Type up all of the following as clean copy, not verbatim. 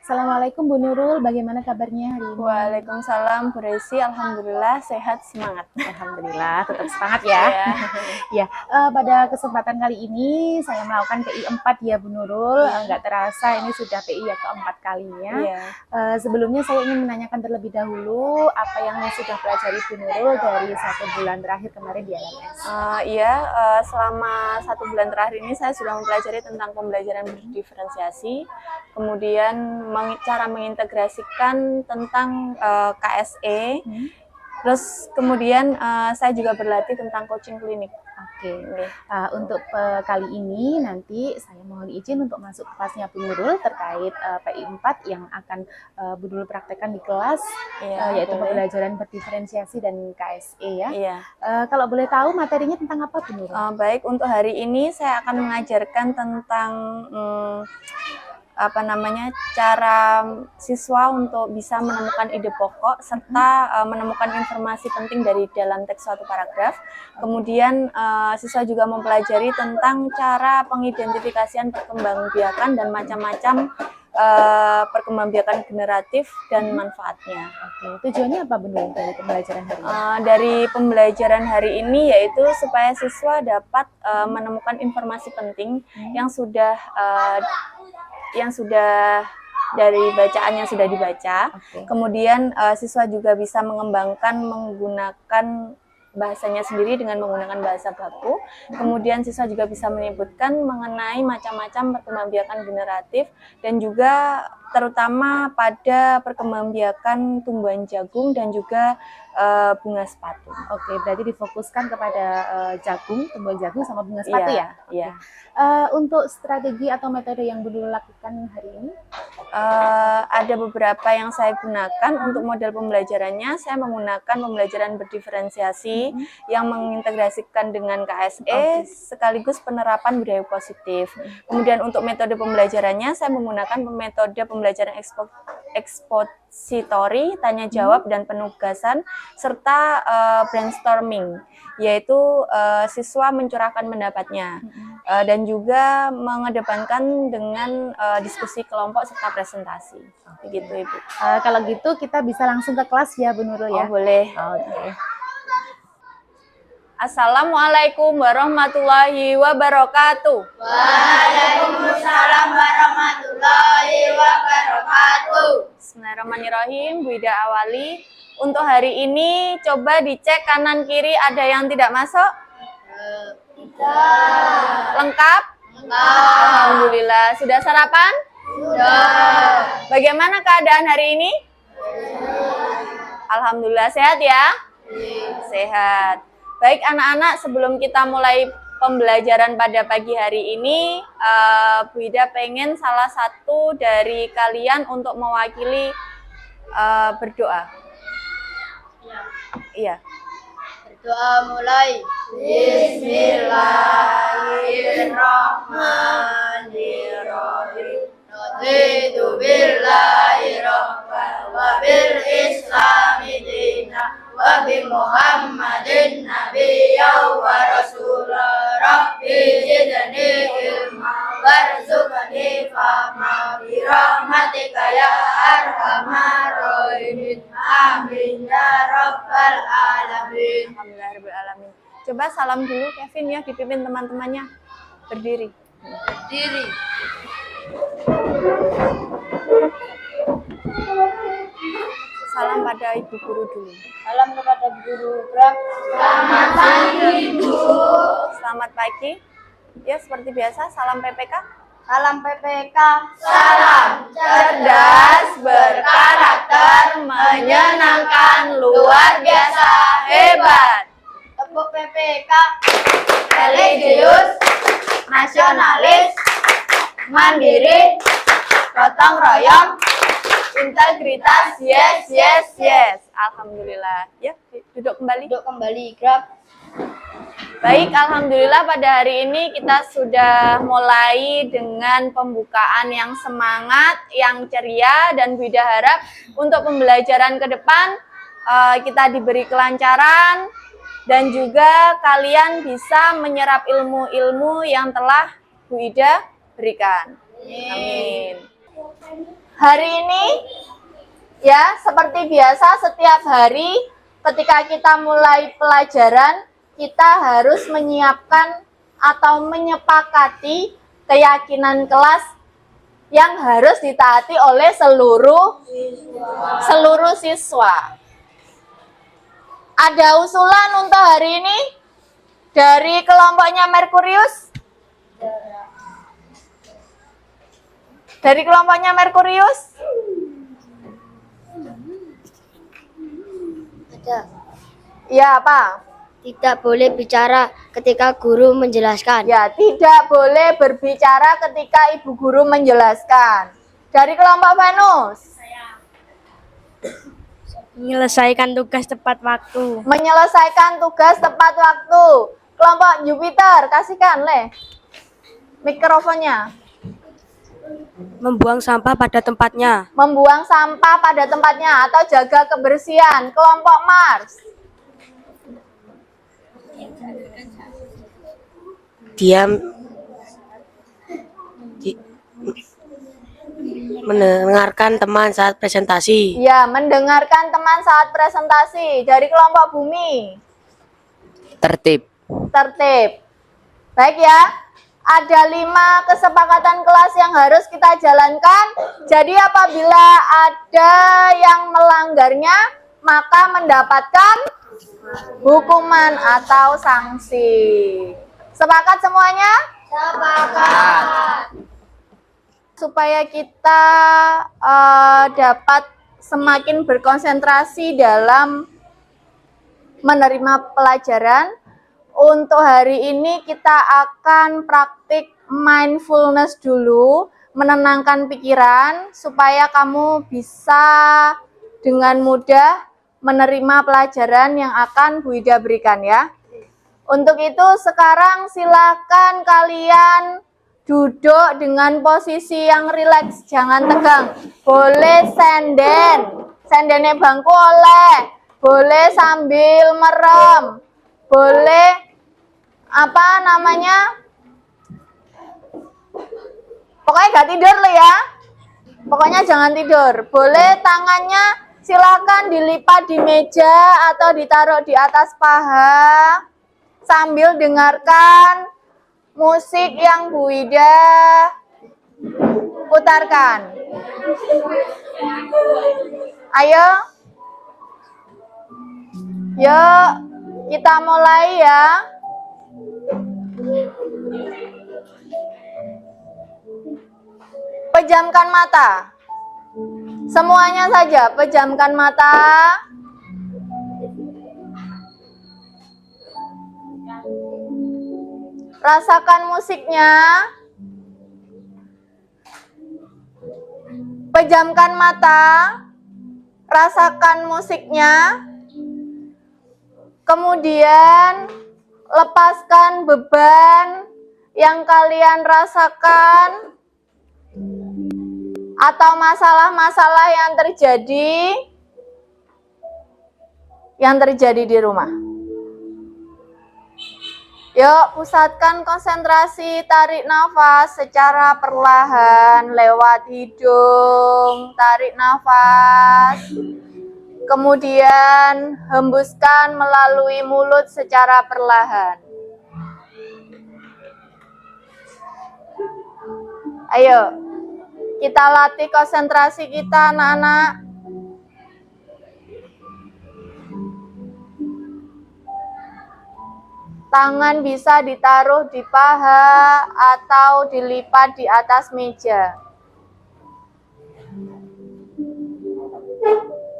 Assalamualaikum Bu Nurul, bagaimana kabarnya hari ini? Waalaikumsalam Bu Resi, alhamdulillah sehat, semangat. Alhamdulillah, tetap semangat ya. Ya, pada kesempatan kali ini saya melakukan PI 4 ya Bu Nurul. Nggak terasa ini sudah PI yang keempat kalinya. Sebelumnya saya ingin menanyakan terlebih dahulu apa yang sudah pelajari Bu Nurul dari 1 bulan terakhir kemarin di LMS. Selama 1 bulan terakhir ini saya sudah mempelajari tentang pembelajaran berdiferensiasi, kemudian cara mengintegrasikan tentang KSE, terus kemudian saya juga berlatih tentang coaching klinik. Oke. Untuk kali ini nanti saya mohon izin untuk masuk ke kelasnya Bu Nurul terkait PI 4 yang akan Bu Nurul praktekkan di kelas, yaitu pembelajaran berdiferensiasi dan KSE ya. Kalau boleh tahu materinya tentang apa Bu Nurul? Baik, untuk hari ini saya akan mengajarkan tentang cara siswa untuk bisa menemukan ide pokok serta menemukan informasi penting dari dalam teks suatu paragraf. Kemudian siswa juga mempelajari tentang cara pengidentifikasian perkembangbiakan dan macam-macam perkembangbiakan generatif dan manfaatnya. Oke, tujuannya apa benar dari pembelajaran hari ini? Dari pembelajaran hari ini yaitu supaya siswa dapat menemukan informasi penting yang sudah dari bacaan yang sudah dibaca. Kemudian siswa juga bisa mengembangkan menggunakan bahasanya sendiri dengan menggunakan bahasa baku. Kemudian siswa juga bisa menyebutkan mengenai macam-macam perkembangbiakan generatif dan juga terutama pada perkembangbiakan tumbuhan jagung dan juga bunga sepatu. Oke, berarti difokuskan kepada jagung, tumbuhan jagung sama bunga sepatu ya? Iya. Untuk strategi atau metode yang Bu Nurul lakukan hari ini? Ada beberapa yang saya gunakan untuk model pembelajarannya. Saya menggunakan pembelajaran berdiferensiasi yang mengintegrasikan dengan KSE sekaligus penerapan budaya positif. Kemudian untuk metode pembelajarannya saya menggunakan metode pembelajaran ekspositori, tanya jawab dan penugasan serta brainstorming, yaitu siswa mencurahkan pendapatnya dan juga mengedepankan dengan diskusi kelompok serta presentasi. Begitu Ibu. Kalau gitu kita bisa langsung ke kelas ya Bu Nurul ya? Boleh. Assalamualaikum warahmatullahi wabarakatuh. Waalaikumsalam warahmatullahi wabarakatuh. Bismillahirrahmanirrahim. Bu Ida awali. Untuk hari ini coba dicek kanan kiri ada yang tidak masuk? Lengkap? Alhamdulillah. Sudah sarapan? Sudah. Bagaimana keadaan hari ini? Alhamdulillah sehat ya? Sehat. Baik anak-anak, sebelum kita mulai pembelajaran pada pagi hari ini, Bu Ida pengen salah satu dari kalian untuk mewakili berdoa. Iya. Berdoa mulai. Bismillahirrahmanirrahim. Raditu billahi rabban wa bil islami dinan wa bi Muhammadin nabiyyan wa rasulan. Rabbi zidni ilma warzuqni fahma bi rahmatika ya arhamar rahimin. Amin ya rabbal alamin. Alhamdulillah alamin. Coba salam dulu Kevin ya, dipimpin teman-temannya. Berdiri. Diri. Salam pada Ibu Guru dulu. Salam kepada guru. Selamat pagi, Bu. Selamat pagi. Ya, seperti biasa, salam PPK. Salam PPK. Salam Cerdas, berkarakter, menyenangkan, luar biasa, hebat. tepuk PPK. Religius, nasionalis, mandiri, Gotong royong, integritas, yes, yes, yes. Alhamdulillah. Ya, duduk kembali. duduk kembali. Gerak. Baik, alhamdulillah pada hari ini kita sudah mulai dengan pembukaan yang semangat, yang ceria, dan Bu Ida harap untuk pembelajaran ke depan kita diberi kelancaran dan juga kalian bisa menyerap ilmu-ilmu yang telah Bu Ida berikan. Amin. Hari ini ya, seperti biasa setiap hari ketika kita mulai pelajaran, kita harus menyiapkan atau menyepakati keyakinan kelas yang harus ditaati oleh seluruh siswa. Ada usulan untuk hari ini dari kelompoknya Merkurius? Dari kelompoknya Merkurius? Ada. Ya, apa? Tidak boleh bicara ketika guru menjelaskan. Ya, tidak boleh berbicara ketika ibu guru menjelaskan. Dari kelompok Venus? Menyelesaikan tugas tepat waktu. Menyelesaikan tugas tepat waktu. Kelompok Jupiter, kasihkan, Le. Mikrofonnya. Membuang sampah pada tempatnya. Membuang sampah pada tempatnya atau jaga kebersihan. Kelompok Mars. Mendengarkan teman saat presentasi. Ya, mendengarkan teman saat presentasi. Dari kelompok Bumi. Tertib. Tertib. Baik ya. Ada 5 kesepakatan kelas yang harus kita jalankan. Jadi apabila ada yang melanggarnya, maka mendapatkan hukuman atau sanksi. Sepakat semuanya? Sepakat. Supaya kita dapat semakin berkonsentrasi dalam menerima pelajaran, untuk hari ini kita akan praktik mindfulness dulu, menenangkan pikiran supaya kamu bisa dengan mudah menerima pelajaran yang akan Bu Ida berikan ya. Untuk itu sekarang silakan kalian duduk dengan posisi yang rileks, jangan tegang. Boleh sendennya bangku boleh sambil merem, boleh pokoknya gak tidur lo ya. Pokoknya jangan tidur. Boleh tangannya silakan dilipat di meja atau ditaruh di atas paha sambil dengarkan musik yang Bu Ida putarkan. Ayo. Yuk, kita mulai ya. Pejamkan mata. Semuanya saja, pejamkan mata. Rasakan musiknya. Pejamkan mata. Rasakan musiknya. Kemudian lepaskan beban yang kalian rasakan atau masalah-masalah yang terjadi di rumah. Yuk, pusatkan konsentrasi, tarik nafas secara perlahan lewat hidung, tarik nafas. Kemudian hembuskan melalui mulut secara perlahan. Ayo, kita latih konsentrasi kita anak-anak. Tangan bisa ditaruh di paha atau dilipat di atas meja.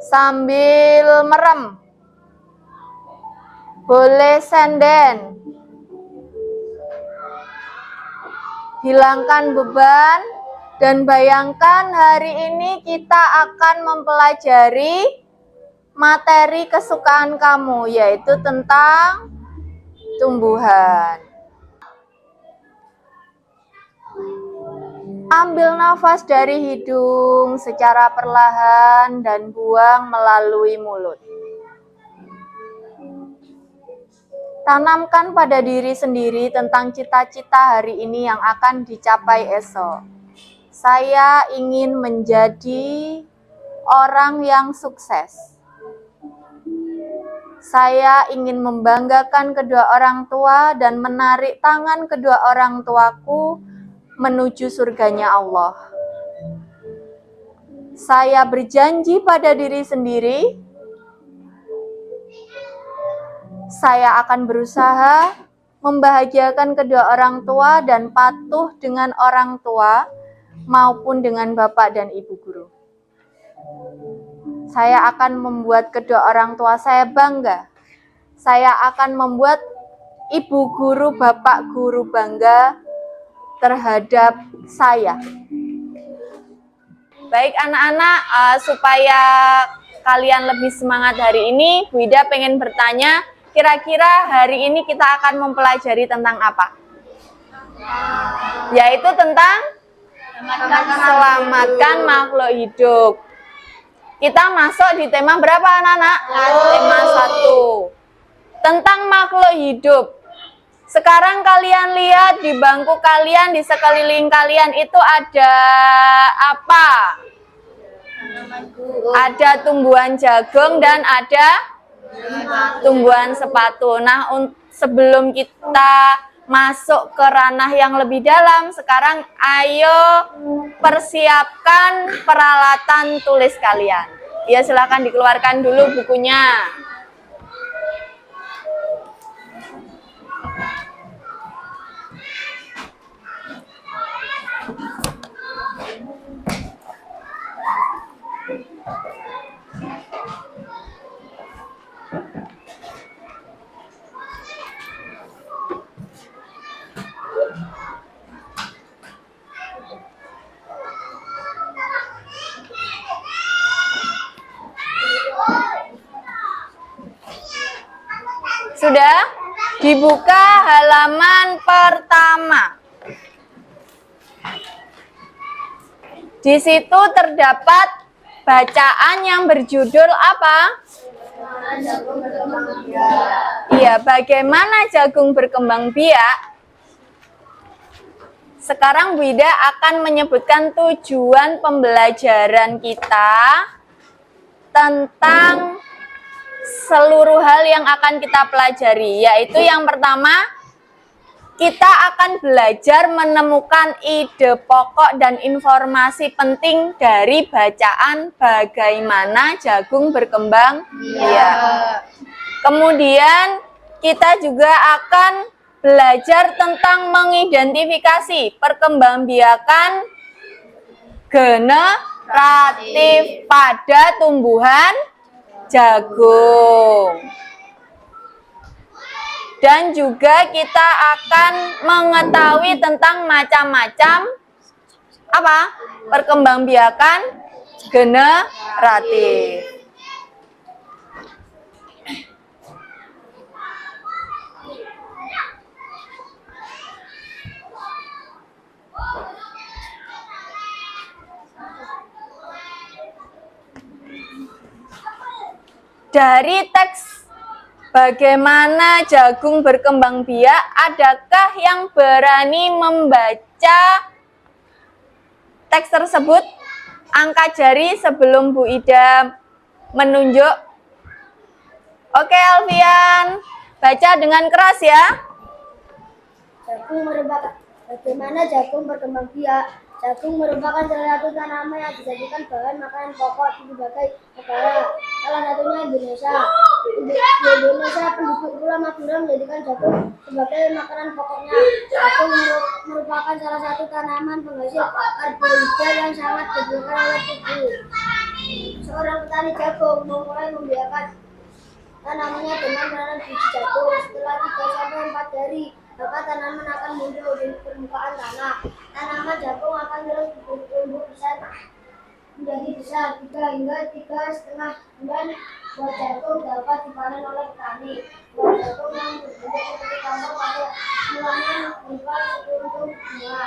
Sambil merem. Boleh senden. Hilangkan beban dan bayangkan hari ini kita akan mempelajari materi kesukaan kamu, yaitu tentang tumbuhan. Ambil nafas dari hidung secara perlahan dan buang melalui mulut. Tanamkan pada diri sendiri tentang cita-cita hari ini yang akan dicapai esok. Saya ingin menjadi orang yang sukses. Saya ingin membanggakan kedua orang tua dan menarik tangan kedua orang tuaku menuju surganya Allah. Saya berjanji pada diri sendiri, saya akan berusaha membahagiakan kedua orang tua dan patuh dengan orang tua maupun dengan bapak dan ibu guru. Saya akan membuat kedua orang tua saya bangga. Saya akan membuat ibu guru, bapak guru bangga terhadap saya. Baik anak-anak, supaya kalian lebih semangat hari ini, Bu Ida pengen bertanya, kira-kira hari ini kita akan mempelajari tentang apa? Yaitu tentang selamatkan makhluk hidup. Kita masuk di tema berapa anak-anak? Tema 1. Tentang makhluk hidup. Sekarang kalian lihat di bangku kalian, di sekeliling kalian itu ada apa? Ada tumbuhan jagung dan ada tumbuhan sepatu. Nah, sebelum kita masuk ke ranah yang lebih dalam, sekarang ayo persiapkan peralatan tulis kalian. Ya, silakan dikeluarkan dulu bukunya. Sudah? Dibuka halaman pertama. Di situ terdapat bacaan yang berjudul apa? Iya, bagaimana jagung berkembang biak? Sekarang Bu Ida akan menyebutkan tujuan pembelajaran kita tentang seluruh hal yang akan kita pelajari, yaitu yang pertama, kita akan belajar menemukan ide pokok dan informasi penting dari bacaan bagaimana jagung berkembang biak. Kemudian kita juga akan belajar tentang mengidentifikasi perkembangbiakan generatif pada tumbuhan jagung. Dan juga kita akan mengetahui tentang macam-macam apa? Perkembangbiakan generatif. Dari teks bagaimana jagung berkembang biak, adakah yang berani membaca teks tersebut? Angkat jari sebelum Bu Ida menunjuk. Oke Alfian, baca dengan keras ya. Bagaimana jagung berkembang biak? Jagung merupakan salah satu tanaman yang dijadikan bahan makanan pokok di berbagai negara. Salah satunya Indonesia. Di Indonesia, penduduk Pulau Madura menjadikan jagung sebagai makanan pokoknya. Jagung merupakan salah satu tanaman penghasil karbohidrat yang sangat dibutuhkan oleh tubuh. Seorang petani jagung memulai membiarkan tanamannya dengan menanam biji jagung. Setelah 3-4 hari, maka tanaman akan muncul di permukaan tanah. Tanaman jagung akan terus tumbuh besar menjadi besar 3 hingga 3,5 bulan. Buah jagung dapat dipanen oleh petani. Buah jagung yang berbentuk seperti kampung pada mulanya berupa sekuntum bunga.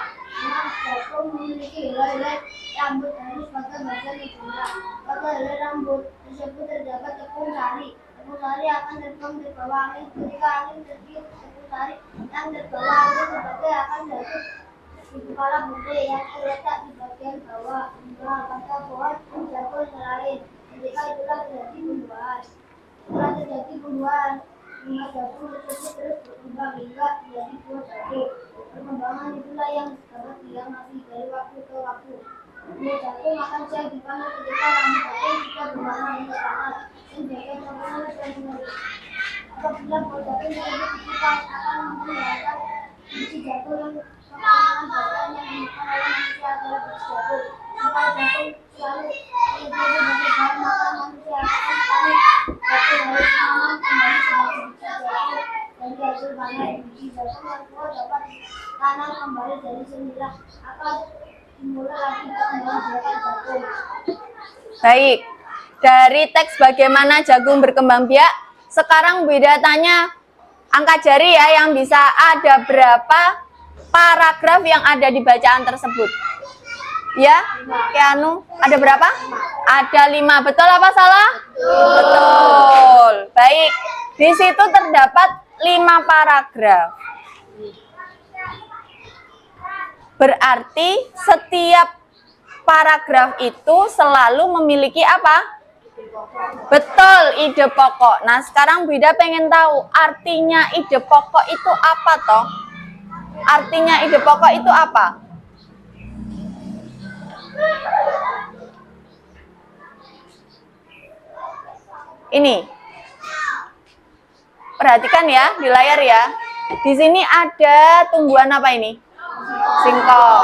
Jagung memiliki helai-helai rambut halus pada bagian ujungnya. Pada helai rambut tersebut terdapat tepung sari. Tepung sari akan terbang di bawah angin. Ketika angin tertiup, tepung sari yang terbawa angin sebagai akan jatuh di kepala bungkul yang terletak di bagian bawah. Nah, pada pohon jagung yang lain. Ketika itulah terjadi pembuahan. Setelah terjadi pembuahan, bunga jagung tersebut terus berkembang hingga menjadi buah jagung. Perkembangan itulah yang dapat diamati dari waktu ke waktu. Buah jagung akan siap dipanen ketika rambut jagung sudah berwarna hingga panas dan bagian cabangnya sudah mengering. Apabila buah jagung tersebut dikupas akan menghasilkan biji jagung yang makanan bagian yang dimakan oleh manusia adalah biji jagung. Jika jagung selalu menjadi bahan makanan manusia, akan sekali jagung harus aman kembali sebagai biji jagung dari hasil panen. Biji jagung yang tua dapat tanam kembali dari sembilan akan dimulai lagi perkembangan biakan jagung. Baik, dari teks bagaimana jagung berkembang biak, sekarang Bu Ida tanya angka jari ya yang bisa ada berapa paragraf yang ada di bacaan tersebut. Ya, Keanu, ada berapa? Ada 5, betul apa salah? Betul. Baik, di situ terdapat 5 paragraf. Berarti setiap paragraf itu selalu memiliki apa? Betul, ide pokok. Nah, sekarang Bu Ida pengen tahu artinya ide pokok itu apa toh? Artinya ide pokok itu apa? Ini. Perhatikan ya di layar ya. Di sini ada tumbuhan apa ini? Singkong.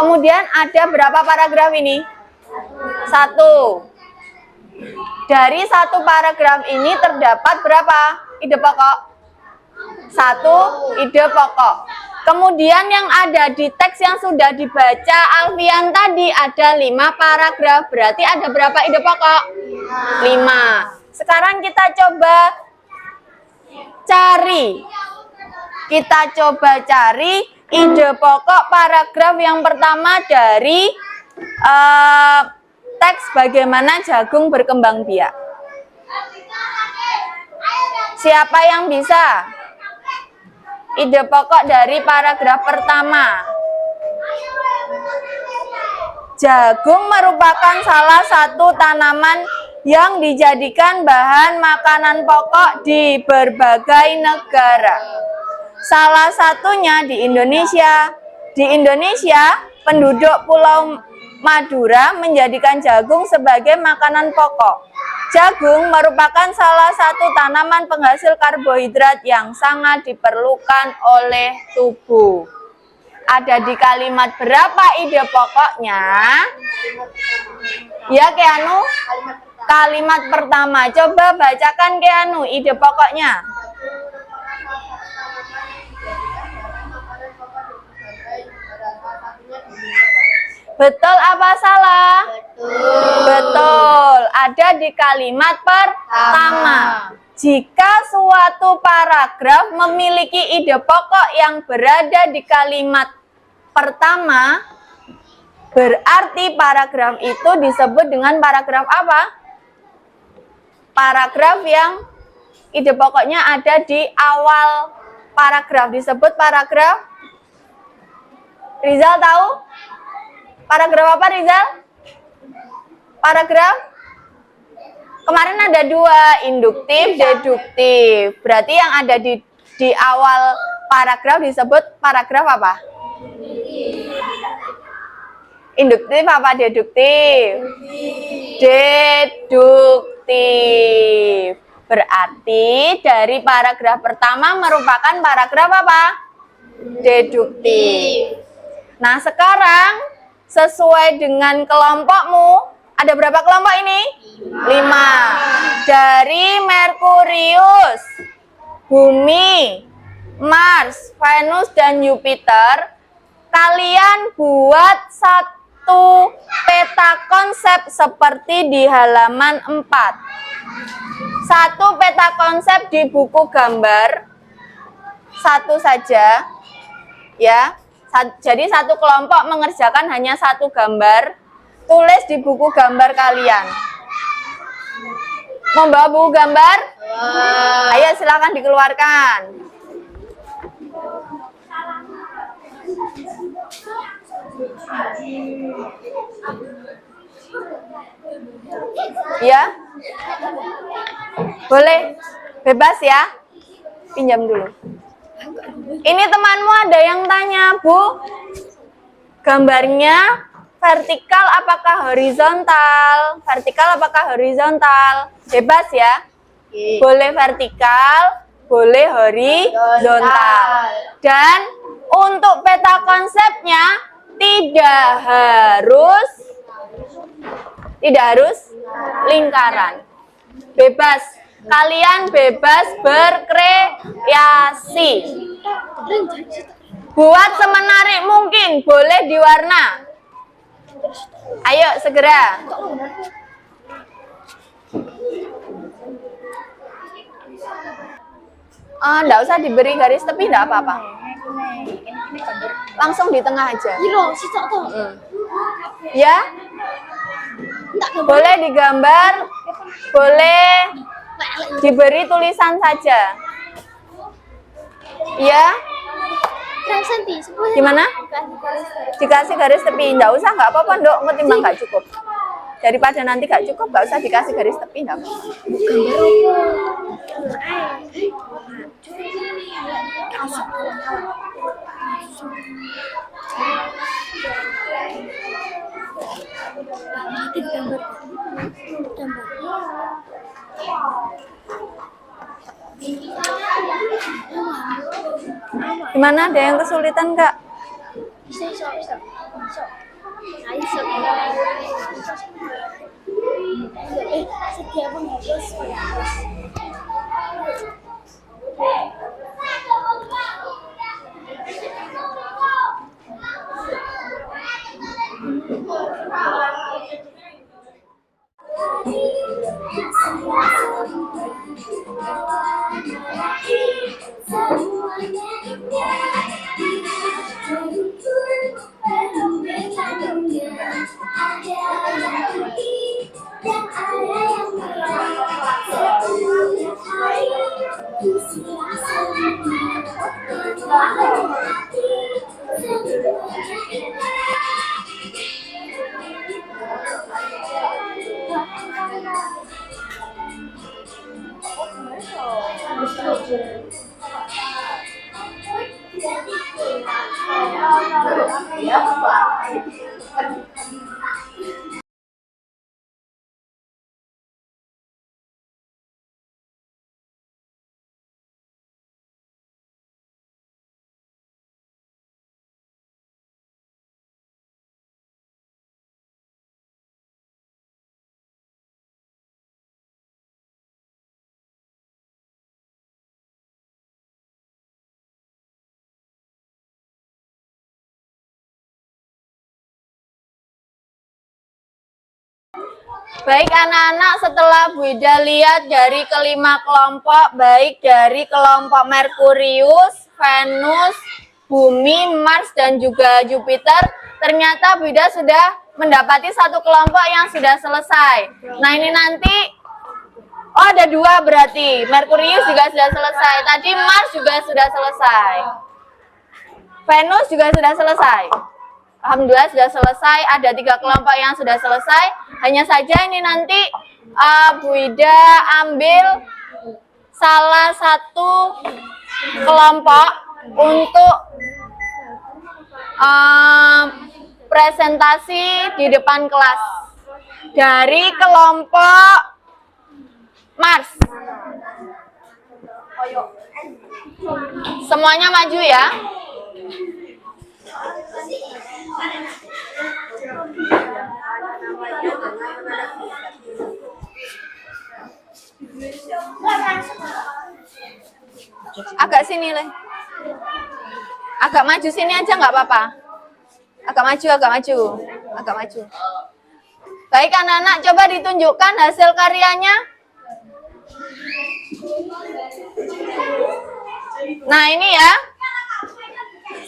Kemudian ada berapa paragraf ini? 1. Dari 1 paragraf ini terdapat berapa ide pokok? 1 ide pokok. Kemudian yang ada di teks yang sudah dibaca Alfian tadi ada 5 paragraf. Berarti ada berapa ide pokok? 5. Sekarang kita coba cari. Kita coba cari ide pokok paragraf yang pertama dari teks bagaimana jagung berkembang biak. Siapa yang bisa? Ide pokok dari paragraf pertama. Jagung merupakan salah satu tanaman yang dijadikan bahan makanan pokok di berbagai negara. Salah satunya di Indonesia. Di Indonesia, penduduk Pulau Madura menjadikan jagung sebagai makanan pokok. Jagung merupakan salah satu tanaman penghasil karbohidrat yang sangat diperlukan oleh tubuh. Ada di kalimat berapa ide pokoknya? Ya, Keanu? Kalimat pertama. Coba bacakan, Keanu, ide pokoknya. Betul apa salah? Betul. Betul. Ada di kalimat pertama. Jika suatu paragraf memiliki ide pokok yang berada di kalimat pertama, berarti paragraf itu disebut dengan paragraf apa? Paragraf yang ide pokoknya ada di awal paragraf disebut paragraf. Rizal tahu? Paragraf apa, Rizal? Paragraf? Kemarin ada 2, induktif, deduktif. Berarti yang ada di awal paragraf disebut paragraf apa? Induktif apa deduktif? Deduktif. Berarti dari paragraf pertama merupakan paragraf apa? Deduktif. Nah, sekarang sesuai dengan kelompokmu, ada berapa kelompok ini? 5. Dari Merkurius, Bumi, Mars, Venus, dan Jupiter, kalian buat satu peta konsep seperti di halaman 4. Satu peta konsep di buku gambar, satu saja, ya. Jadi satu kelompok mengerjakan hanya satu gambar, tulis di buku gambar kalian. Membawa buku gambar? Ayo silakan dikeluarkan. Ya? Boleh? Bebas ya? Pinjam dulu. Ini temanmu ada yang tanya, Bu. Gambarnya vertikal apakah horizontal? Vertikal apakah horizontal? Bebas ya? Boleh vertikal, boleh horizontal. Dan untuk peta konsepnya tidak harus lingkaran. Bebas. Kalian bebas berkreasi. Buat semenarik mungkin, boleh diwarna. Ayo segera. Nggak usah diberi garis tepi, nggak apa-apa. Langsung di tengah aja. Ya? Boleh digambar, boleh diberi tulisan saja. Ya? Gimana? Dikasih garis tepi, nggak usah, nggak apa-apa, Ndok. Ketimbang nggak cukup. Daripada nanti nggak cukup, nggak usah dikasih garis tepi, nggak apa-apa. Gimana? Ada yang kesulitan, Kak? Baik anak-anak, setelah Bu Ida lihat dari kelima kelompok, baik dari kelompok Merkurius, Venus, Bumi, Mars, dan juga Jupiter, ternyata Bu Ida sudah mendapati satu kelompok yang sudah selesai. Nah ini nanti, oh ada dua berarti, Merkurius juga sudah selesai, tadi Mars juga sudah selesai, Venus juga sudah selesai. Alhamdulillah sudah selesai, ada 3 kelompok yang sudah selesai. Hanya saja ini nanti Bu Ida ambil salah satu kelompok untuk presentasi di depan kelas. Dari kelompok Mars. Semuanya maju ya. Agak sini, Le. Agak maju sini aja nggak apa-apa. Agak maju. Baik anak-anak, coba ditunjukkan hasil karyanya. Nah ini ya,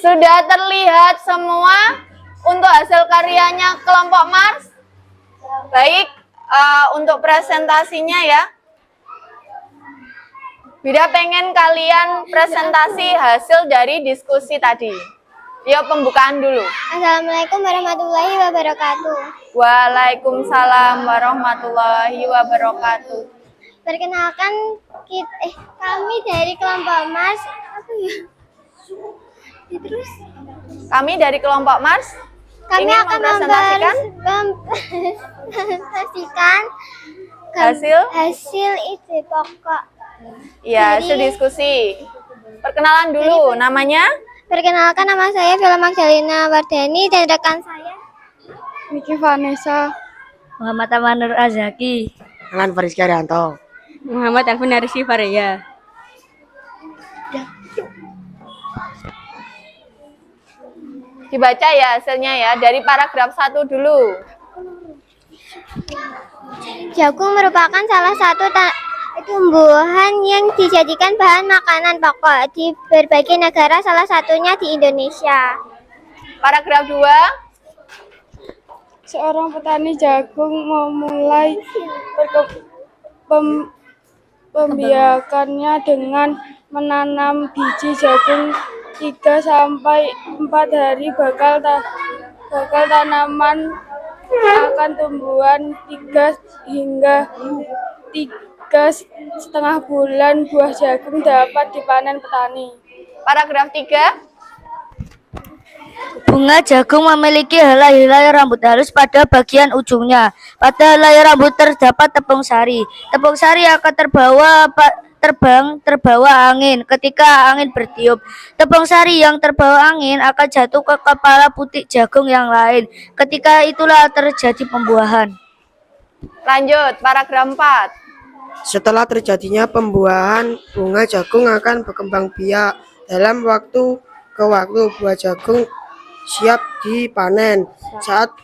sudah terlihat semua untuk hasil karyanya kelompok Mars. Baik, untuk presentasinya ya. Bida pengen kalian presentasi hasil dari diskusi tadi. Yuk pembukaan dulu. Assalamualaikum warahmatullahi wabarakatuh. Waalaikumsalam warahmatullahi wabarakatuh. Perkenalkan kami dari kelompok Mars. Apa ya? Terus Kami dari kelompok Mars kami ini akan mempresentasikan mempresentasikan hasil ide pokok. ya Dari- hasil diskusi. Perkenalan dulu, namanya Perkenalkan, nama saya Vela Magdalena Wardani dan rekan saya Niki Vanessa. Muhammad Amanur Azaki, Alan Fariski Arianto. Muhammad Alvin Arisi Faria. dibaca ya hasilnya ya. Dari paragraf 1 dulu. Jagung merupakan salah satu tumbuhan yang dijadikan bahan makanan pokok di berbagai negara, salah satunya di Indonesia. Paragraf 2. Seorang petani jagung memulai pembiakannya dengan menanam biji jagung 3 sampai 4 hari. Bakal tanaman akan tumbuhan 3 hingga 3,5 bulan. Buah jagung dapat dipanen petani. Paragraf 3. Bunga jagung memiliki helai-helai rambut halus pada bagian ujungnya. Pada helai rambut terdapat tepung sari. Tepung sari akan terbawa angin ketika angin bertiup. Tepung sari yang terbawa angin akan jatuh ke kepala putik jagung yang lain. Ketika itulah terjadi pembuahan. Lanjut, paragraf 4. Setelah terjadinya pembuahan, bunga jagung akan berkembang biak. Dalam waktu ke waktu, buah jagung siap dipanen. Saat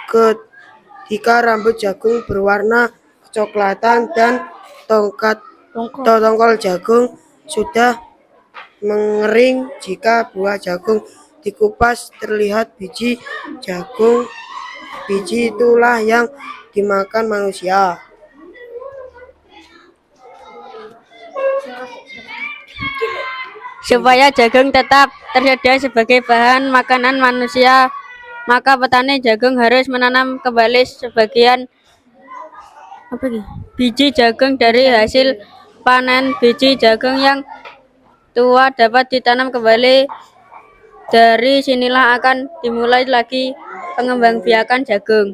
ketika rambut jagung berwarna kecoklatan dan tongkol jagung sudah mengering. Jika buah jagung dikupas, terlihat biji jagung. Biji itulah yang dimakan manusia. Supaya jagung tetap tersedia sebagai bahan makanan manusia, maka petani jagung harus menanam kembali sebagian biji jagung dari hasil panen. Biji jagung yang tua dapat ditanam kembali. Dari sinilah akan dimulai lagi pengembangbiakan jagung.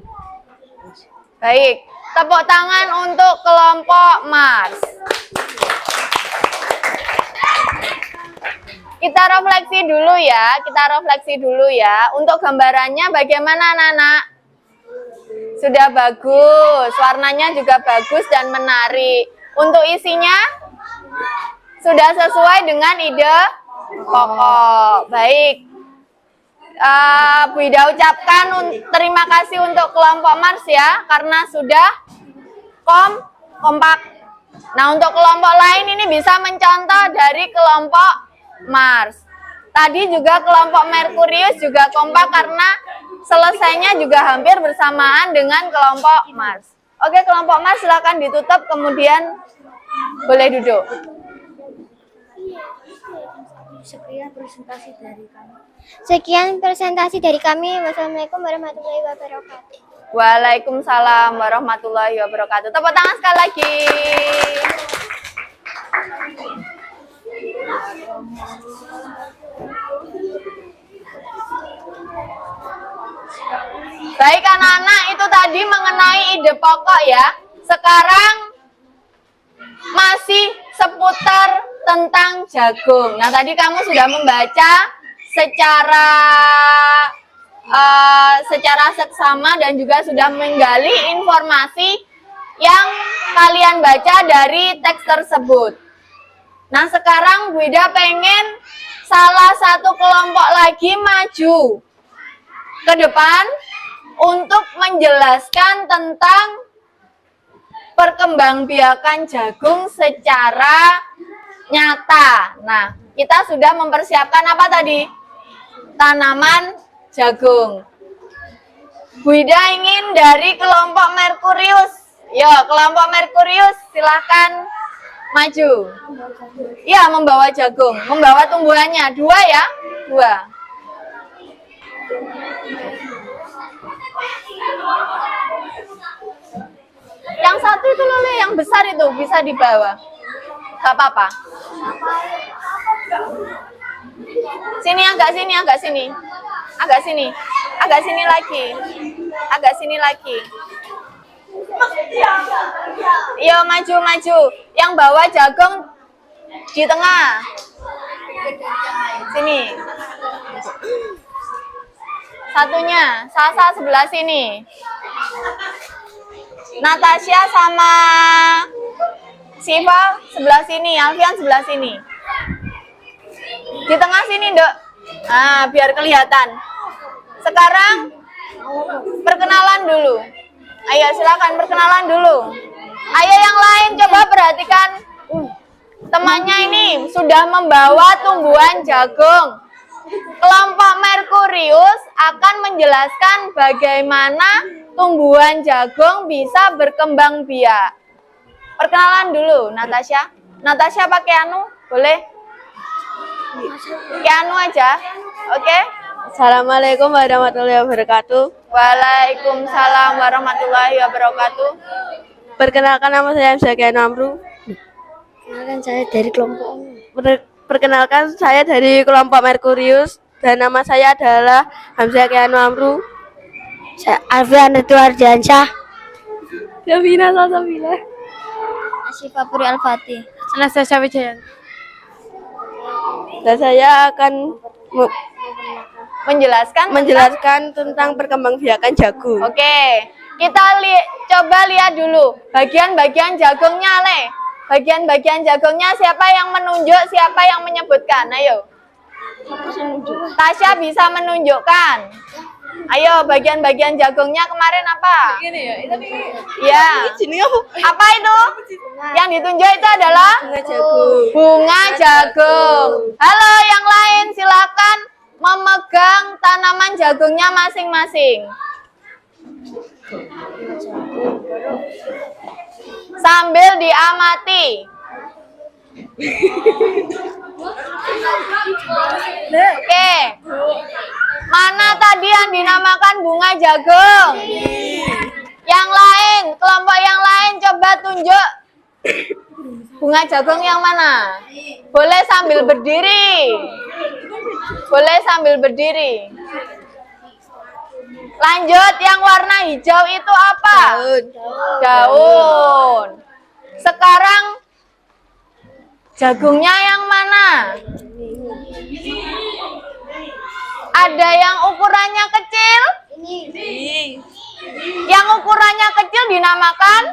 Baik, tepuk tangan untuk kelompok Mars. Kita refleksi dulu ya. Untuk gambarannya bagaimana anak-anak? Sudah bagus, warnanya juga bagus dan menarik. Untuk isinya sudah sesuai dengan ide pokok. Baik, Bu Ida ucapkan terima kasih untuk kelompok Mars ya, karena sudah kompak. Nah, untuk kelompok lain ini bisa mencontoh dari kelompok Mars. Tadi juga kelompok Merkurius juga kompak karena selesainya juga hampir bersamaan dengan kelompok Mars. Oke, kelompok Mars silakan ditutup, kemudian boleh duduk. Sekian presentasi dari kami. Wassalamualaikum warahmatullahi wabarakatuh. Waalaikumsalam warahmatullahi wabarakatuh. Tepuk tangan sekali lagi. Baik anak-anak, itu tadi mengenai ide pokok ya. Sekarang masih seputar tentang jagung. Nah, tadi kamu sudah membaca secara seksama dan juga sudah menggali informasi yang kalian baca dari teks tersebut. Nah, sekarang Bu Ida pengen salah satu kelompok lagi maju ke depan untuk menjelaskan tentang perkembangbiakan jagung secara nyata. Nah, kita sudah mempersiapkan apa tadi? Tanaman jagung. Bu Ida ingin dari kelompok Merkurius. Yo, kelompok Merkurius silahkan maju. Iya, membawa jagung, membawa tumbuhannya. 2 ya, 2. Yang satu itu loh, Le, yang besar itu bisa dibawa. Gak apa-apa. Sini, agak sini, agak sini. Agak sini. Agak sini lagi. Agak sini lagi. Yo, maju, maju. Yang bawa jagung di tengah. Sini. Satunya, Sasa sebelah sini. Natasha sama Siva sebelah sini, Alfian sebelah sini. Di tengah sini, Dok. Nah, biar kelihatan. Sekarang perkenalan dulu. Ayo, silakan perkenalan dulu. Ayo yang lain coba perhatikan. Temannya ini sudah membawa tumbuhan jagung. Kelompok Merkurius akan menjelaskan bagaimana tumbuhan jagung bisa berkembang biak. Perkenalan dulu, Natasha. Natasha pakai anu, boleh? Pakai anu aja, oke? Assalamualaikum warahmatullahi wabarakatuh. Waalaikumsalam warahmatullahi wabarakatuh. Perkenalkan, nama saya Hamzah Kianu Amru. Perkenalkan saya dari kelompok. Perkenalkan, saya dari kelompok Merkurius dan nama saya adalah Hamzah Kianu Amru. Saya Alfian itu Ardiansyah. Davina Salsabila. Asyifa Puri Al-Fatih. Anastasia Wijaya. Dan saya akan Menjelaskan tentang perkembangbiakan jagung. Oke, kita coba lihat dulu bagian-bagian jagungnya, Le. Bagian-bagian jagungnya siapa yang menunjuk, siapa yang menyebutkan? Ayo. Tasya bisa menunjukkan. Ayo, bagian-bagian jagungnya kemarin apa? Ya. Apa itu? Yang ditunjuk itu adalah bunga jagung. Halo, yang lain silakan memegang tanaman jagungnya masing-masing. Sambil diamati. Oke. Mana tadi yang dinamakan bunga jagung? Yang lain, kelompok yang lain coba tunjuk bunga jagung yang mana? Boleh sambil berdiri. Boleh sambil berdiri. Lanjut, yang warna hijau itu apa? Daun. Sekarang jagungnya yang mana? Ada yang ukurannya kecil? Yang ukurannya kecil dinamakan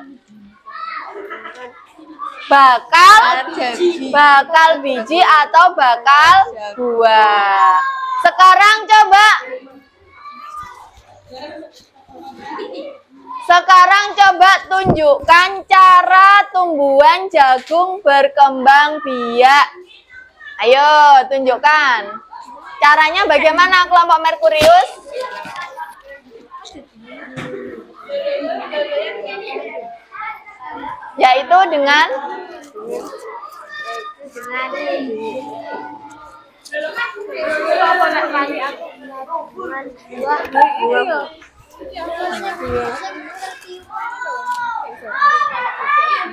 bakal biji atau bakal buah. Sekarang coba tunjukkan cara tumbuhan jagung berkembang biak. Ayo, tunjukkan. Caranya bagaimana kelompok Merkurius? Yaitu dengan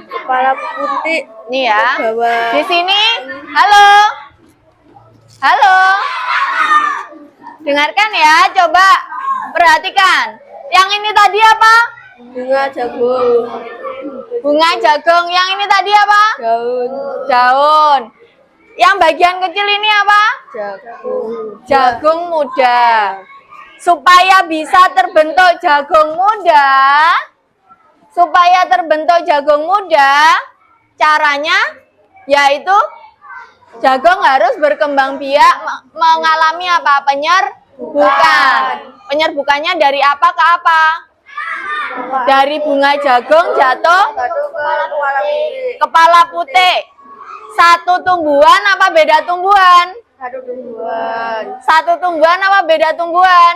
Kepala putih nih ya. bawah. Di sini, halo. Halo. Dengarkan ya, coba perhatikan. Yang ini tadi apa? Bunga jagung. Bunga jagung. Yang ini tadi apa? Daun Daun. Yang bagian kecil ini apa? jagung. Jagung muda. Supaya bisa terbentuk jagung muda, caranya yaitu jagung harus berkembang biak mengalami apa? Penyerbukan. Penyerbukannya dari apa ke apa? Dari bunga jagung jatuh kepala putih. Satu tumbuhan apa beda tumbuhan? Satu tumbuhan apa beda tumbuhan?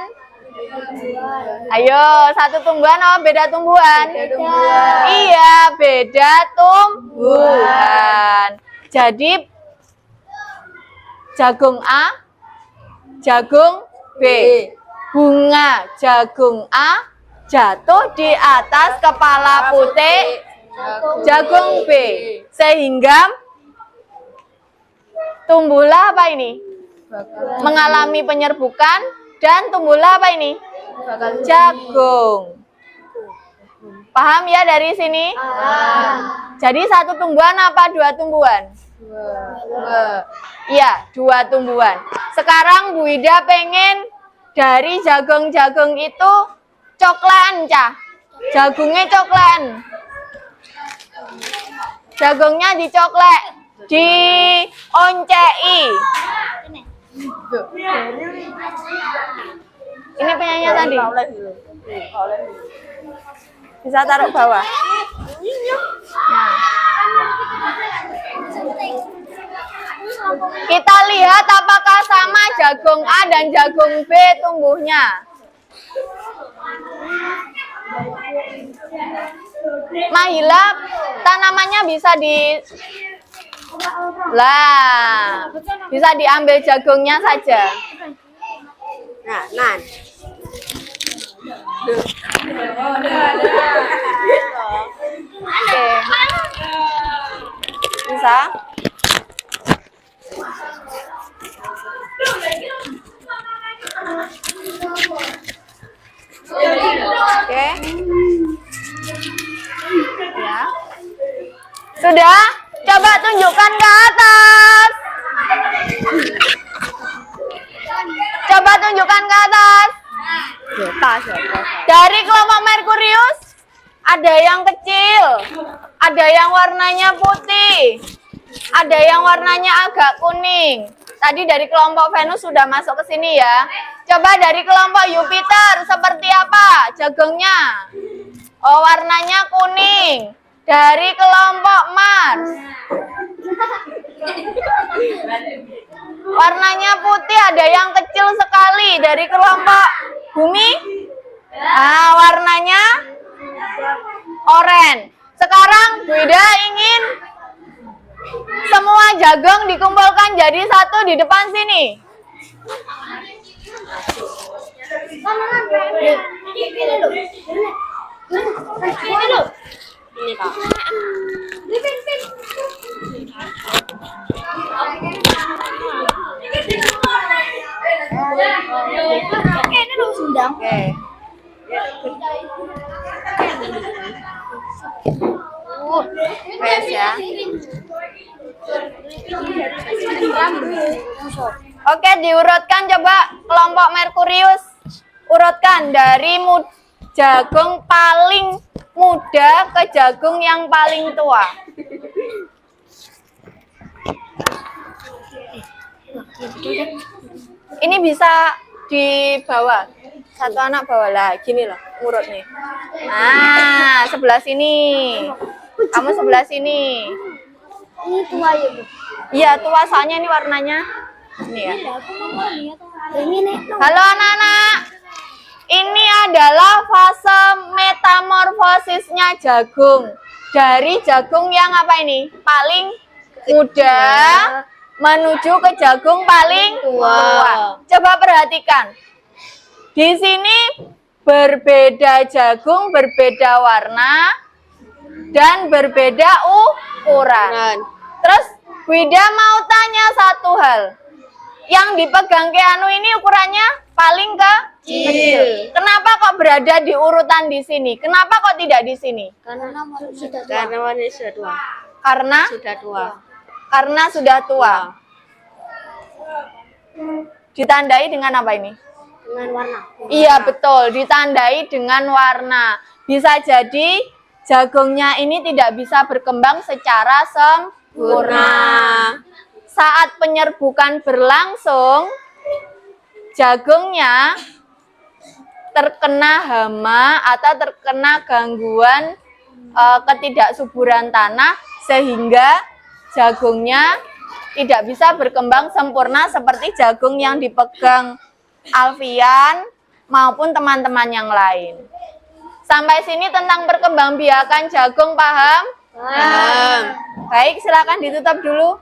Ayo, satu tumbuhan apa beda tumbuhan? Iya, beda tumbuhan. Jadi jagung A, jagung B. bunga jagung A jatuh di atas kepala putih jagung B, sehingga tumbuhlah apa ini? Mengalami penyerbukan dan tumbuhlah apa ini? Jagung. Paham ya dari sini? Jadi satu tumbuhan apa dua tumbuhan? Iya, dua tumbuhan. Sekarang Bu Ida pengen dari jagung-jagung itu coklan, Cah. Jagungnya coklan. Jagungnya dicoklek, dioncei. Ini penyanyi tadi. Bisa taruh bawah. Nah. Kita lihat apakah sama jagung A dan jagung B tumbuhnya. Mahila, tanamannya bisa bisa diambil jagungnya saja. Nah, Nan. Oke. Bisa? Oke. Ya. Sudah? Coba tunjukkan ke atas. Coba tunjukkan ke atas. Dari kelompok Merkurius, ada yang kecil, ada yang warnanya putih, ada yang warnanya agak kuning. Tadi dari kelompok Venus sudah masuk ke sini ya. Coba dari kelompok Jupiter, seperti apa jagungnya? Oh, warnanya kuning. Dari kelompok Mars, warnanya putih, ada yang kecil sekali. Dari kelompok Bumi, warnanya oranye. Sekarang Bu Ida ingin semua jagung dikumpulkan jadi satu di depan sini. Ini Kak. Oke. Beres ya. Oke, diurutkan coba kelompok Merkurius. Urutkan dari jagung paling muda ke jagung yang paling tua. Ini bisa dibawa. Satu anak bawa lah, gini loh, urut nih. Nah, sebelah sini. Kamu sebelah sini. Ini tua ya, Bu. Iya, tua soalnya ini warnanya. Ini ya. Ini nih. Halo anak-anak. Ini adalah fase metamorfosisnya jagung. Dari jagung yang apa ini? Paling muda menuju ke jagung paling tua. Coba perhatikan. Di sini berbeda jagung, berbeda warna, dan berbeda ukuran. Terus Bu Ida mau tanya satu hal. Yang dipegang Keanu ini ukurannya paling kecil. Kenapa kok berada di urutan di sini? Kenapa kok tidak di sini? Karena sudah tua. Karena wanita sudah tua. Karena Sudah tua. karena sudah tua. Ditandai dengan apa ini? Dengan warna. Iya betul, ditandai dengan warna. Bisa jadi jagungnya ini tidak bisa berkembang secara sempurna. Saat penyerbukan berlangsung, jagungnya terkena hama atau terkena gangguan ketidaksuburan tanah sehingga jagungnya tidak bisa berkembang sempurna seperti jagung yang dipegang Alfian maupun teman-teman yang lain. Sampai sini tentang perkembangbiakan jagung paham? Paham. Baik, silakan ditutup dulu.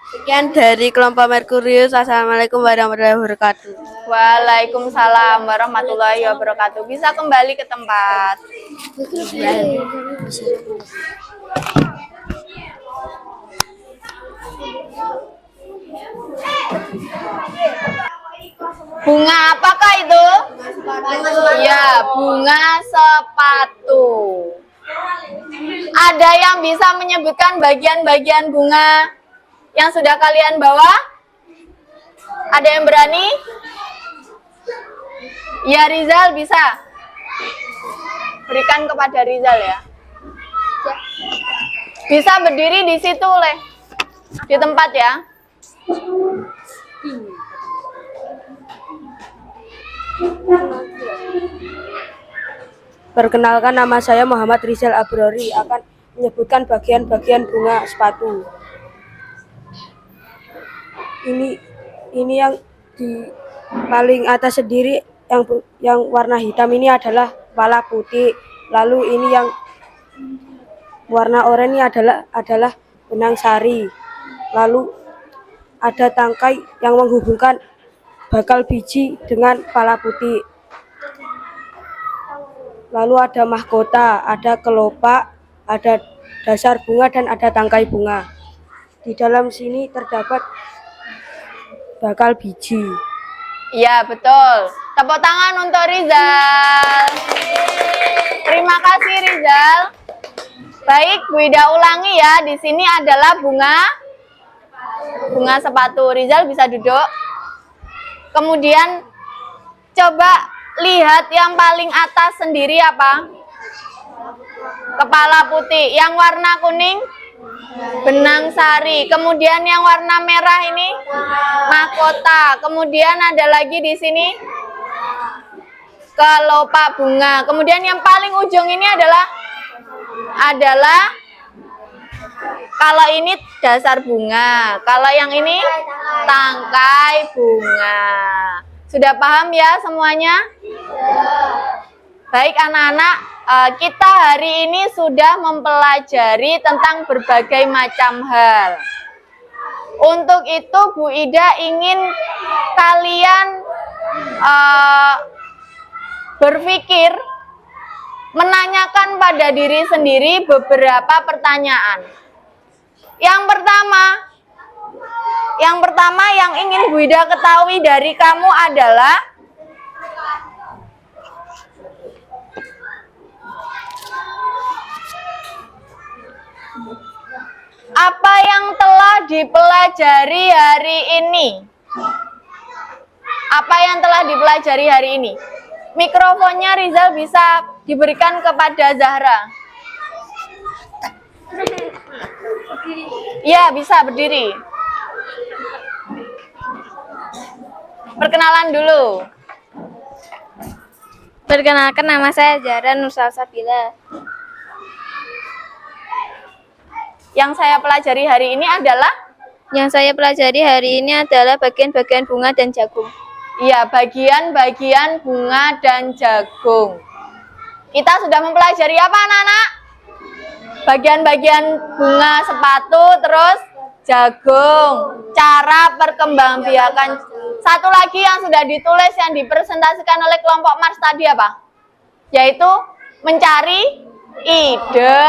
Sekian dari kelompok Merkurius. Assalamualaikum warahmatullahi wabarakatuh. Waalaikumsalam warahmatullahi wabarakatuh. Bisa kembali ke tempat. Bunga apakah itu? Ya, bunga sepatu. Ada yang bisa menyebutkan bagian-bagian bunga yang sudah kalian bawa? Ada yang berani? Ya, Rizal bisa. Berikan kepada Rizal ya. Bisa berdiri di situ, Le. Di tempat ya. Perkenalkan, nama saya Muhammad Rizal Abrori, akan menyebutkan bagian-bagian bunga sepatu. Ini yang di paling atas sendiri yang warna hitam ini adalah kepala putih. Lalu ini yang warna oranye adalah benang sari. Lalu ada tangkai yang menghubungkan bakal biji dengan kepala putih. Lalu ada mahkota, ada kelopak, ada dasar bunga, dan ada tangkai bunga. Di dalam sini terdapat bakal biji. Iya, betul. Tepuk tangan untuk Rizal. Terima kasih, Rizal. Baik, Bu Ida ulangi ya. Di sini adalah bunga sepatu. Rizal bisa duduk. Kemudian coba lihat yang paling atas sendiri apa? Kepala putih. Yang warna kuning? Benang sari. Kemudian yang warna merah ini? Mahkota. Kemudian ada lagi di sini? Kelopak bunga. Kemudian yang paling ujung ini adalah kalau ini dasar bunga. Kalau yang ini tangkai bunga. Sudah paham ya semuanya? Baik anak-anak, kita hari ini sudah mempelajari tentang berbagai macam hal. Untuk itu Bu Ida ingin kalian berpikir, menanyakan pada diri sendiri beberapa pertanyaan. Yang pertama yang ingin Bu Ida ketahui dari kamu adalah apa yang telah dipelajari hari ini? Apa yang telah dipelajari hari ini? Mikrofonnya Rizal bisa diberikan kepada Zahra. Ya, bisa berdiri. Perkenalan dulu. Perkenalkan, nama saya Zahra Nursalsabila. Yang saya pelajari hari ini adalah bagian-bagian bunga dan jagung. iya, bagian-bagian bunga dan jagung. Kita sudah mempelajari apa, anak-anak? Bagian-bagian bunga sepatu, terus jagung. Cara perkembangbiakan. Satu lagi yang sudah ditulis, yang dipresentasikan oleh kelompok Mars tadi apa? Yaitu mencari ide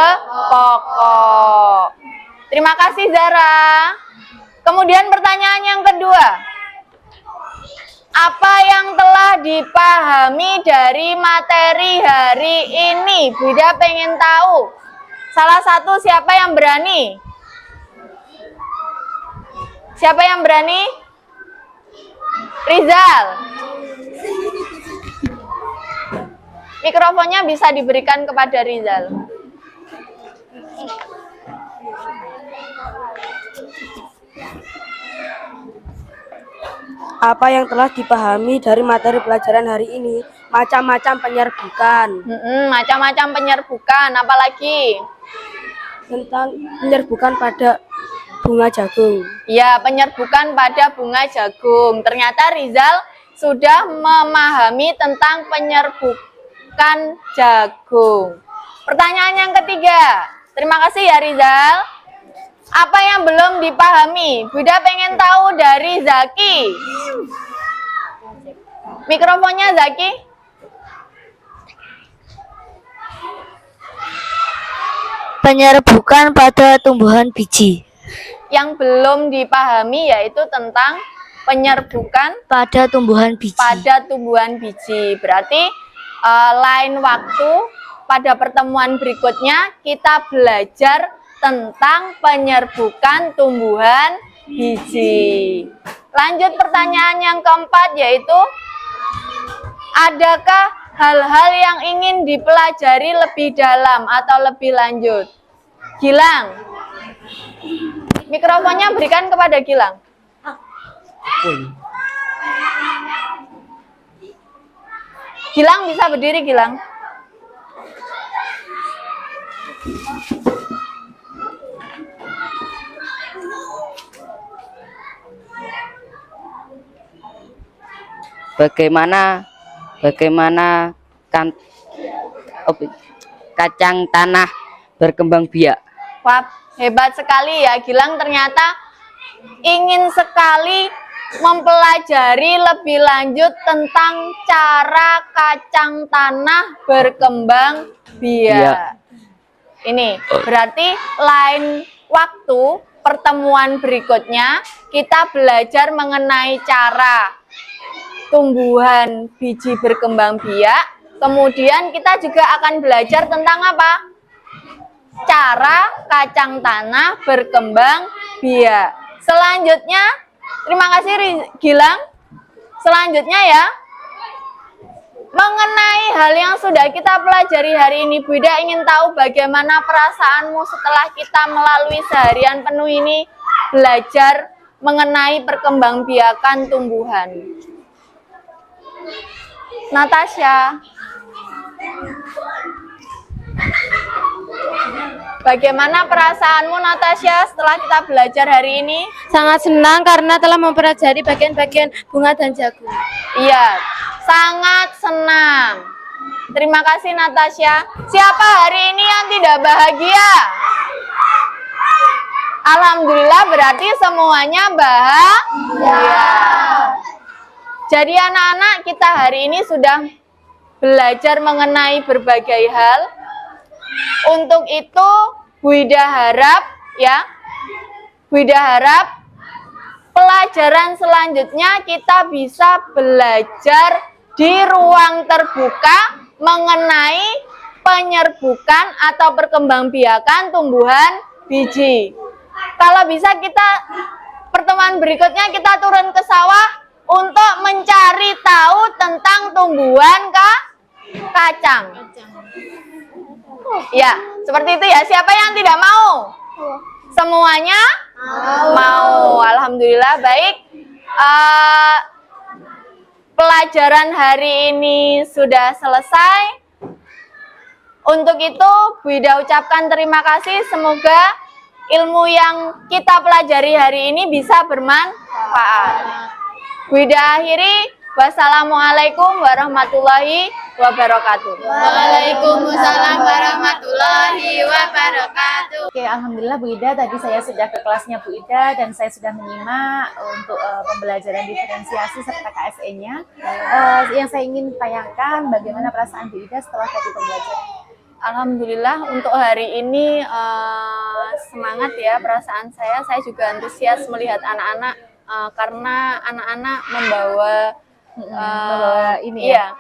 pokok. Terima kasih Zara. Kemudian pertanyaan yang kedua. Apa yang telah dipahami dari materi hari ini? Bunda pengen tahu. Salah satu siapa yang berani? Siapa yang berani? Rizal. Mikrofonnya bisa diberikan kepada Rizal. Apa yang telah dipahami dari materi pelajaran hari ini? Macam-macam penyerbukan. Macam-macam penyerbukan, apalagi? Tentang penyerbukan pada bunga jagung. Ya, penyerbukan pada bunga jagung. Ternyata Rizal sudah memahami tentang penyerbukan jagung. Pertanyaan yang ketiga. Terima kasih ya Rizal. Apa yang belum dipahami? Bu Ida pengen tahu dari Zaki. Mikrofonnya Zaki. Penyerbukan pada tumbuhan biji Yang belum dipahami yaitu tentang penyerbukan pada tumbuhan biji. pada tumbuhan biji. Berarti lain waktu pada pertemuan berikutnya kita belajar tentang penyerbukan tumbuhan biji. Lanjut pertanyaan yang keempat yaitu, adakah hal-hal yang ingin dipelajari lebih dalam atau lebih lanjut? Gilang, mikrofonnya berikan kepada Gilang. Gilang bisa berdiri, Gilang. Bagaimana kacang tanah berkembang biak? Wah, hebat sekali ya Gilang, ternyata ingin sekali mempelajari lebih lanjut tentang cara kacang tanah berkembang biak. Ini berarti lain waktu pertemuan berikutnya kita belajar mengenai cara tumbuhan biji berkembang biak. Kemudian kita juga akan belajar tentang apa? Cara kacang tanah berkembang biak. Selanjutnya, terima kasih Gilang. Selanjutnya ya, mengenai hal yang sudah kita pelajari hari ini, Bu Ida ingin tahu bagaimana perasaanmu setelah kita melalui seharian penuh ini belajar mengenai perkembangbiakan tumbuhan. Natasha, bagaimana perasaanmu Natasha setelah kita belajar hari ini? Sangat senang karena telah mempelajari bagian-bagian bunga dan jagung. Iya, sangat senang. Terima kasih Natasha. Siapa hari ini yang tidak bahagia? Alhamdulillah, berarti semuanya bahagia. Jadi anak-anak, kita hari ini sudah belajar mengenai berbagai hal. Untuk itu Bu Ida harap ya, Bu Ida harap pelajaran selanjutnya kita bisa belajar di ruang terbuka mengenai penyerbukan atau perkembangbiakan tumbuhan biji. Kalau bisa kita pertemuan berikutnya kita turun ke sawah untuk mencari tahu tentang tumbuhan kacang. Ya, seperti itu ya. Siapa yang tidak mau? Semuanya mau. Alhamdulillah, baik. Pelajaran hari ini sudah selesai. Untuk itu, Bu Ida ucapkan terima kasih. Semoga ilmu yang kita pelajari hari ini bisa bermanfaat. Bu Ida akhiri, wassalamualaikum warahmatullahi wabarakatuh. Waalaikumsalam warahmatullahi wabarakatuh. Oke, alhamdulillah Bu Ida, tadi saya sudah ke kelasnya Bu Ida dan saya sudah menyimak untuk pembelajaran diferensiasi serta KSE-nya. Yang saya ingin tanyakan, bagaimana perasaan Bu Ida setelah tadi pembelajaran? Alhamdulillah untuk hari ini semangat ya perasaan saya. Saya juga antusias melihat anak-anak karena anak-anak membawa ini ya.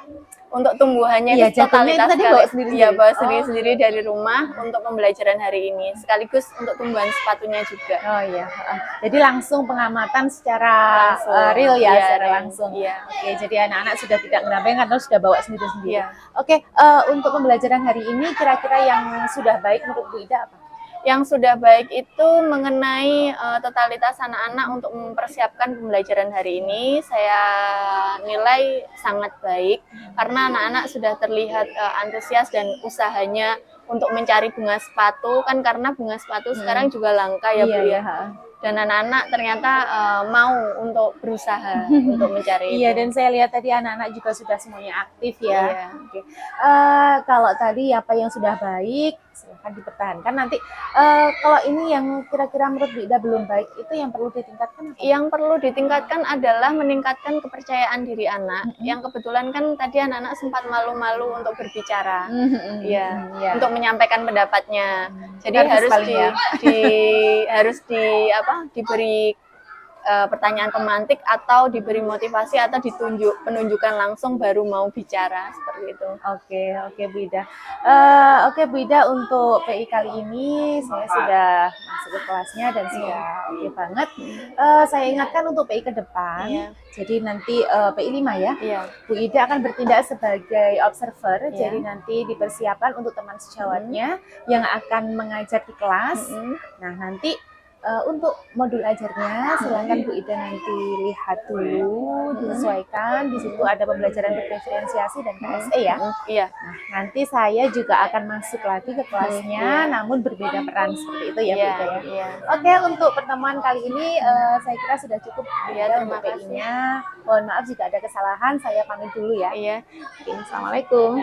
Untuk tumbuhannya Iya, itu jatuhnya totalitas itu tadi bawa sendiri. Iya, bawa sendiri-sendiri dari rumah untuk pembelajaran hari ini. Sekaligus untuk tumbuhan sepatunya juga. Oh iya. Jadi langsung pengamatan secara real ya, Iya, secara real. langsung. Iya. Oke, jadi anak-anak sudah tidak ngeramping karena sudah bawa sendiri-sendiri. Iya. Oke, untuk pembelajaran hari ini kira-kira yang sudah baik menurut Bu Ida apa? Yang sudah baik itu mengenai totalitas anak-anak untuk mempersiapkan pembelajaran hari ini, saya nilai sangat baik karena anak-anak sudah terlihat antusias dan usahanya untuk mencari bunga sepatu, kan karena bunga sepatu sekarang juga langka ya Bu ya. dan anak-anak ternyata mau untuk berusaha untuk mencari Iya, itu. dan saya lihat tadi anak-anak juga sudah semuanya aktif ya. Iya. Oke. Kalau tadi apa yang sudah baik, silahkan dipertahankan. Nanti kalau ini yang kira-kira menurut Bu Ida belum baik, itu yang perlu ditingkatkan apa? Yang perlu ditingkatkan adalah meningkatkan kepercayaan diri anak. Yang kebetulan kan tadi anak-anak sempat malu-malu untuk berbicara, Iya. untuk menyampaikan pendapatnya. Jadi Karena harus paling ya. diberi pertanyaan pemantik atau diberi motivasi atau penunjukan langsung baru mau bicara seperti itu. Oke Bu Ida. Oke Bu Ida, untuk PI kali ini saya sudah masuk ke kelasnya dan sudah oke banget. Saya ingatkan untuk PI ke depan. Iya. Jadi nanti PI 5 ya. Iya. Bu Ida akan bertindak sebagai observer. Iya. Jadi nanti dipersiapkan untuk teman sejawatnya yang akan mengajar di kelas. Nah, nanti untuk modul ajarnya silakan Bu Ida nanti lihat dulu, disesuaikan. Di situ ada pembelajaran berdiferensiasi dan KSE ya. Iya. Nah, nanti saya juga akan masuk lagi ke kelasnya, namun berbeda peran seperti itu ya Bu Ida ya. Iya. Oke, untuk pertemuan kali ini saya kira sudah cukup Bu Iya, Ida terima untuk PI-nya. Mohon maaf jika ada kesalahan, saya pamit dulu ya. Iya. Oke, Assalamualaikum.